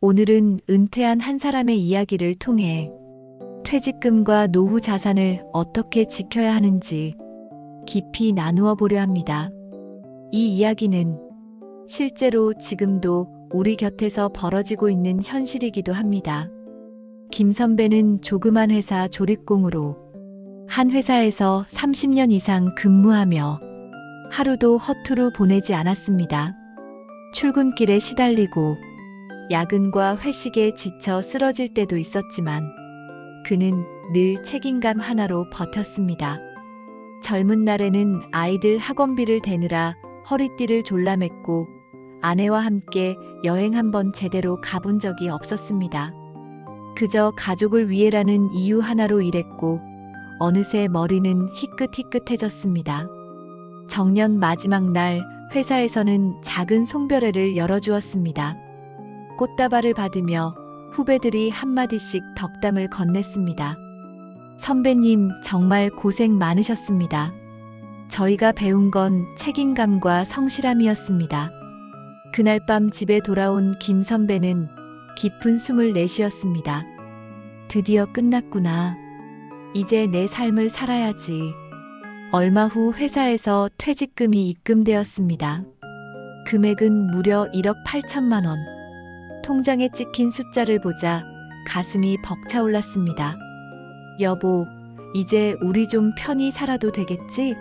오늘은 은퇴한 한 사람의 이야기를 통해 퇴직금과 노후 자산을 어떻게 지켜야 하는지 깊이 나누어 보려 합니다. 이 이야기는 실제로 지금도 우리 곁에서 벌어지고 있는 현실이기도 합니다. 김 선배는 조그만 회사 조립공으로 한 회사에서 30년 이상 근무하며 하루도 허투루 보내지 않았습니다. 출근길에 시달리고 야근과 회식에 지쳐 쓰러질 때도 있었지만 그는 늘 책임감 하나로 버텼습니다. 젊은 날에는 아이들 학원비를 대느라 허리띠를 졸라맸고 아내와 함께 여행 한번 제대로 가본 적이 없었습니다. 그저 가족을 위해라는 이유 하나로 일했고 어느새 머리는 희끗희끗해졌습니다. 정년 마지막 날 회사에서는 작은 송별회를 열어주었습니다. 꽃다발을 받으며 후배들이 한마디씩 덕담을 건넸습니다. 선배님 정말 고생 많으셨습니다. 저희가 배운 건 책임감과 성실함이었습니다. 그날 밤 집에 돌아온 김 선배는 깊은 숨을 내쉬었습니다. 드디어 끝났구나. 이제 내 삶을 살아야지. 얼마 후 회사에서 퇴직금이 입금되었습니다. 금액은 무려 1억 8천만 원. 통장에 찍힌 숫자를 보자 가슴이 벅차올랐습니다. 여보, 이제 우리 좀 편히 살아도 되겠지?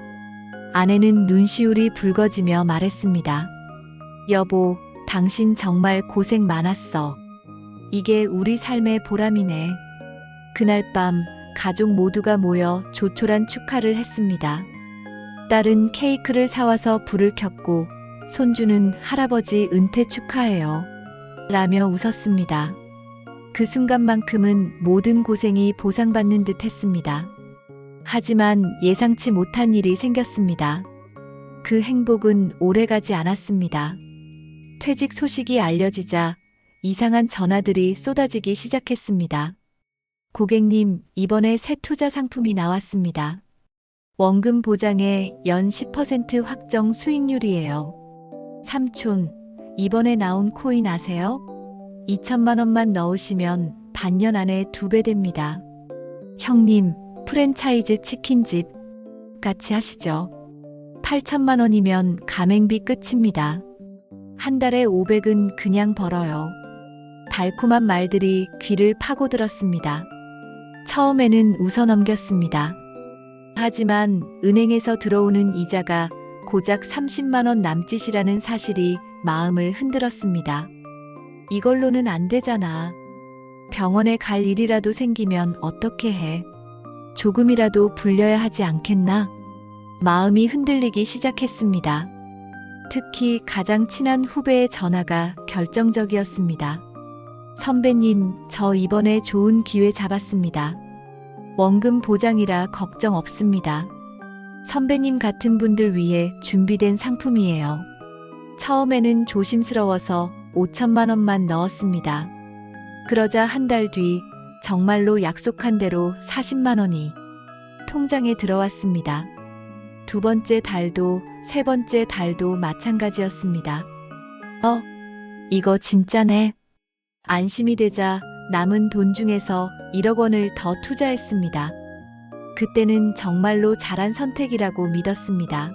아내는 눈시울이 붉어지며 말했습니다. 여보, 당신 정말 고생 많았어. 이게 우리 삶의 보람이네. 그날 밤 가족 모두가 모여 조촐한 축하를 했습니다. 딸은 케이크를 사와서 불을 켰고 손주는 할아버지 은퇴 축하해요. 라며 웃었습니다. 그 순간만큼은 모든 고생이 보상받는 듯 했습니다. 하지만 예상치 못한 일이 생겼습니다. 그 행복은 오래가지 않았습니다. 퇴직 소식이 알려지자 이상한 전화들이 쏟아지기 시작했습니다. 고객님, 이번에 새 투자 상품이 나왔습니다. 원금 보장에 연 10% 확정 수익률이에요. 삼촌, 이번에 나온 코인 아세요? 2천만 원만 넣으시면 반년 안에 2배 됩니다. 형님, 프랜차이즈 치킨집 같이 하시죠. 8천만 원이면 가맹비 끝입니다. 한 달에 500은 그냥 벌어요. 달콤한 말들이 귀를 파고들었습니다. 처음에는 웃어넘겼습니다. 하지만 은행에서 들어오는 이자가 고작 30만 원 남짓이라는 사실이 마음을 흔들었습니다. 이걸로는 안 되잖아. 병원에 갈 일이라도 생기면 어떻게 해? 조금이라도 불려야 하지 않겠나? 마음이 흔들리기 시작했습니다. 특히 가장 친한 후배의 전화가 결정적이었습니다. 선배님, 저 이번에 좋은 기회 잡았습니다. 원금 보장이라 걱정 없습니다. 선배님 같은 분들 위해 준비된 상품이에요. 처음에는 조심스러워서 5천만 원만 넣었습니다. 그러자 한 달 뒤 정말로 약속한 대로 40만 원이 통장에 들어왔습니다. 두 번째 달도 세 번째 달도 마찬가지였습니다. 이거 진짜네. 안심이 되자 남은 돈 중에서 1억 원을 더 투자했습니다. 그때는 정말로 잘한 선택이라고 믿었습니다.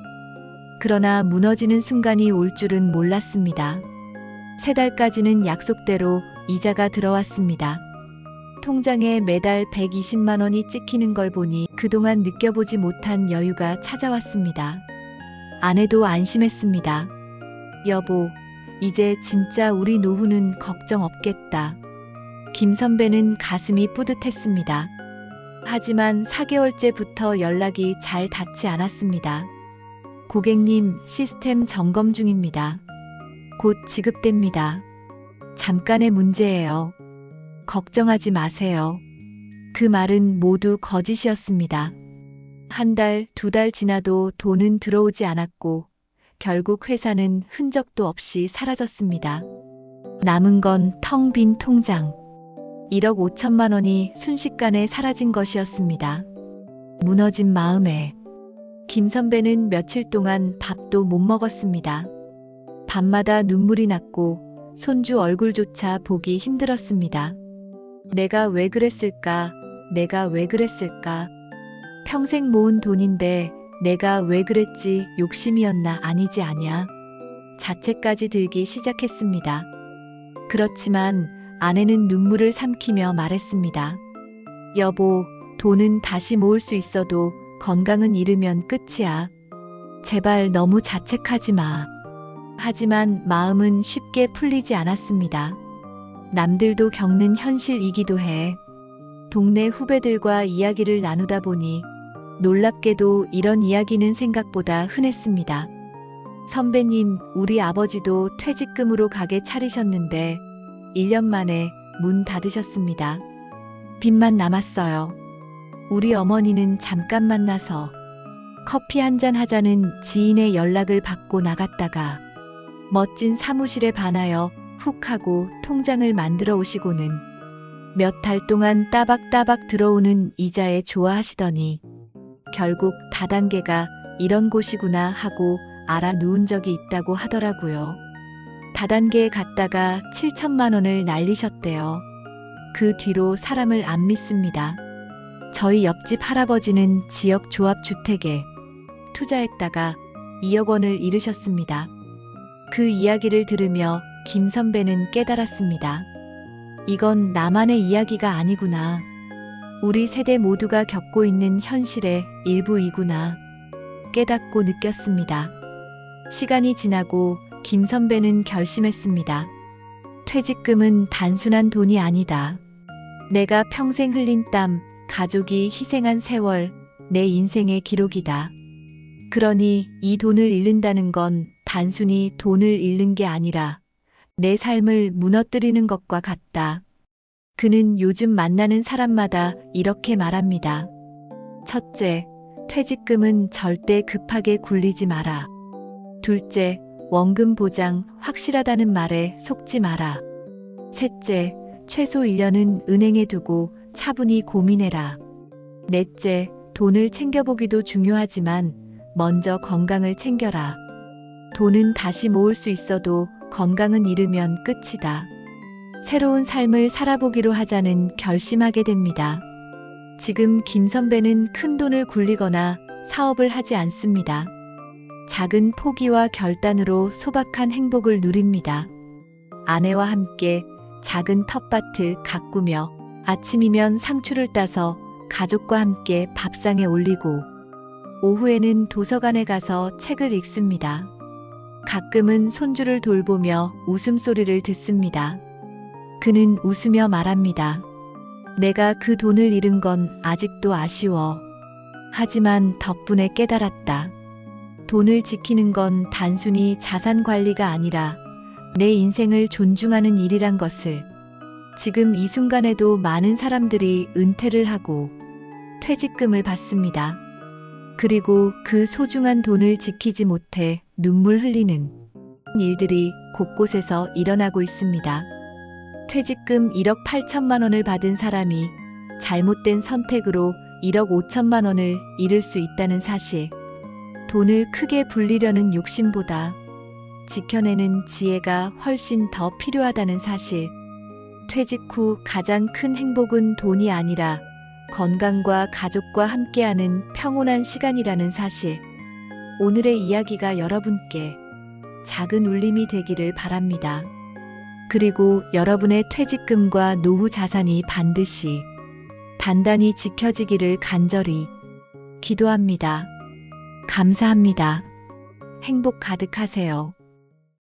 그러나 무너지는 순간이 올 줄은 몰랐습니다. 3달까지는 약속대로 이자가 들어왔습니다. 통장에 매달 120만 원이 찍히는 걸 보니 그동안 느껴보지 못한 여유가 찾아왔습니다. 아내도 안심했습니다. 여보, 이제 진짜 우리 노후는 걱정 없겠다. 김 선배는 가슴이 뿌듯했습니다. 하지만 4개월째부터 연락이 잘 닿지 않았습니다. 고객님, 시스템 점검 중입니다. 곧 지급됩니다. 잠깐의 문제예요. 걱정하지 마세요. 그 말은 모두 거짓이었습니다. 한 달, 2달 지나도 돈은 들어오지 않았고 결국 회사는 흔적도 없이 사라졌습니다. 남은 건 텅 빈 통장. 1억 5천만 원이 순식간에 사라진 것이었습니다. 무너진 마음에 김 선배는 며칠 동안 밥도 못 먹었습니다. 밤마다 눈물이 났고 손주 얼굴조차 보기 힘들었습니다. 내가 왜 그랬을까? 내가 왜 그랬을까? 평생 모은 돈인데 내가 왜 그랬지? 욕심이었나? 아니지 아냐. 자책까지 들기 시작했습니다. 그렇지만 아내는 눈물을 삼키며 말했습니다. 여보, 돈은 다시 모을 수 있어도 건강은 잃으면 끝이야. 제발 너무 자책하지 마. 하지만 마음은 쉽게 풀리지 않았습니다. 남들도 겪는 현실이기도 해. 동네 후배들과 이야기를 나누다 보니 놀랍게도 이런 이야기는 생각보다 흔했습니다. 선배님, 우리 아버지도 퇴직금으로 가게 차리셨는데 1년 만에 문 닫으셨습니다. 빚만 남았어요. 우리 어머니는 잠깐 만나서 커피 한잔 하자는 지인의 연락을 받고 나갔다가 멋진 사무실에 반하여 훅 하고 통장을 만들어 오시고는 몇 달 동안 따박따박 들어오는 이자에 좋아하시더니 결국 다단계가 이런 곳이구나 하고 알아 누운 적이 있다고 하더라고요. 다단계에 갔다가 7천만 원을 날리셨대요. 그 뒤로 사람을 안 믿습니다. 저희 옆집 할아버지는 지역 조합주택에 투자했다가 2억 원을 잃으셨습니다. 그 이야기를 들으며 김 선배는 깨달았습니다. 이건 나만의 이야기가 아니구나. 우리 세대 모두가 겪고 있는 현실의 일부이구나. 깨닫고 느꼈습니다. 시간이 지나고 김 선배는 결심했습니다. 퇴직금은 단순한 돈이 아니다. 내가 평생 흘린 땀, 가족이 희생한 세월, 내 인생의 기록이다. 그러니 이 돈을 잃는다는 건 단순히 돈을 잃는 게 아니라 내 삶을 무너뜨리는 것과 같다. 그는 요즘 만나는 사람마다 이렇게 말합니다. 첫째, 퇴직금은 절대 급하게 굴리지 마라. 둘째, 원금 보장 확실하다는 말에 속지 마라. 셋째, 최소 1년은 은행에 두고 차분히 고민해라. 넷째, 돈을 챙겨보기도 중요하지만 먼저 건강을 챙겨라. 돈은 다시 모을 수 있어도 건강은 잃으면 끝이다. 새로운 삶을 살아보기로 하자는 결심하게 됩니다. 지금 김 선배는 큰 돈을 굴리거나 사업을 하지 않습니다. 작은 포기와 결단으로 소박한 행복을 누립니다. 아내와 함께 작은 텃밭을 가꾸며 아침이면 상추를 따서 가족과 함께 밥상에 올리고 오후에는 도서관에 가서 책을 읽습니다. 가끔은 손주를 돌보며 웃음소리를 듣습니다. 그는 웃으며 말합니다. 내가 그 돈을 잃은 건 아직도 아쉬워. 하지만 덕분에 깨달았다. 돈을 지키는 건 단순히 자산 관리가 아니라 내 인생을 존중하는 일이란 것을. 지금 이 순간에도 많은 사람들이 은퇴를 하고 퇴직금을 받습니다. 그리고 그 소중한 돈을 지키지 못해 눈물 흘리는 일들이 곳곳에서 일어나고 있습니다. 퇴직금 1억 8천만 원을 받은 사람이 잘못된 선택으로 1억 5천만 원을 잃을 수 있다는 사실. 돈을 크게 불리려는 욕심보다 지켜내는 지혜가 훨씬 더 필요하다는 사실. 퇴직 후 가장 큰 행복은 돈이 아니라 건강과 가족과 함께하는 평온한 시간이라는 사실. 오늘의 이야기가 여러분께 작은 울림이 되기를 바랍니다. 그리고 여러분의 퇴직금과 노후 자산이 반드시 단단히 지켜지기를 간절히 기도합니다. 감사합니다. 행복 가득하세요.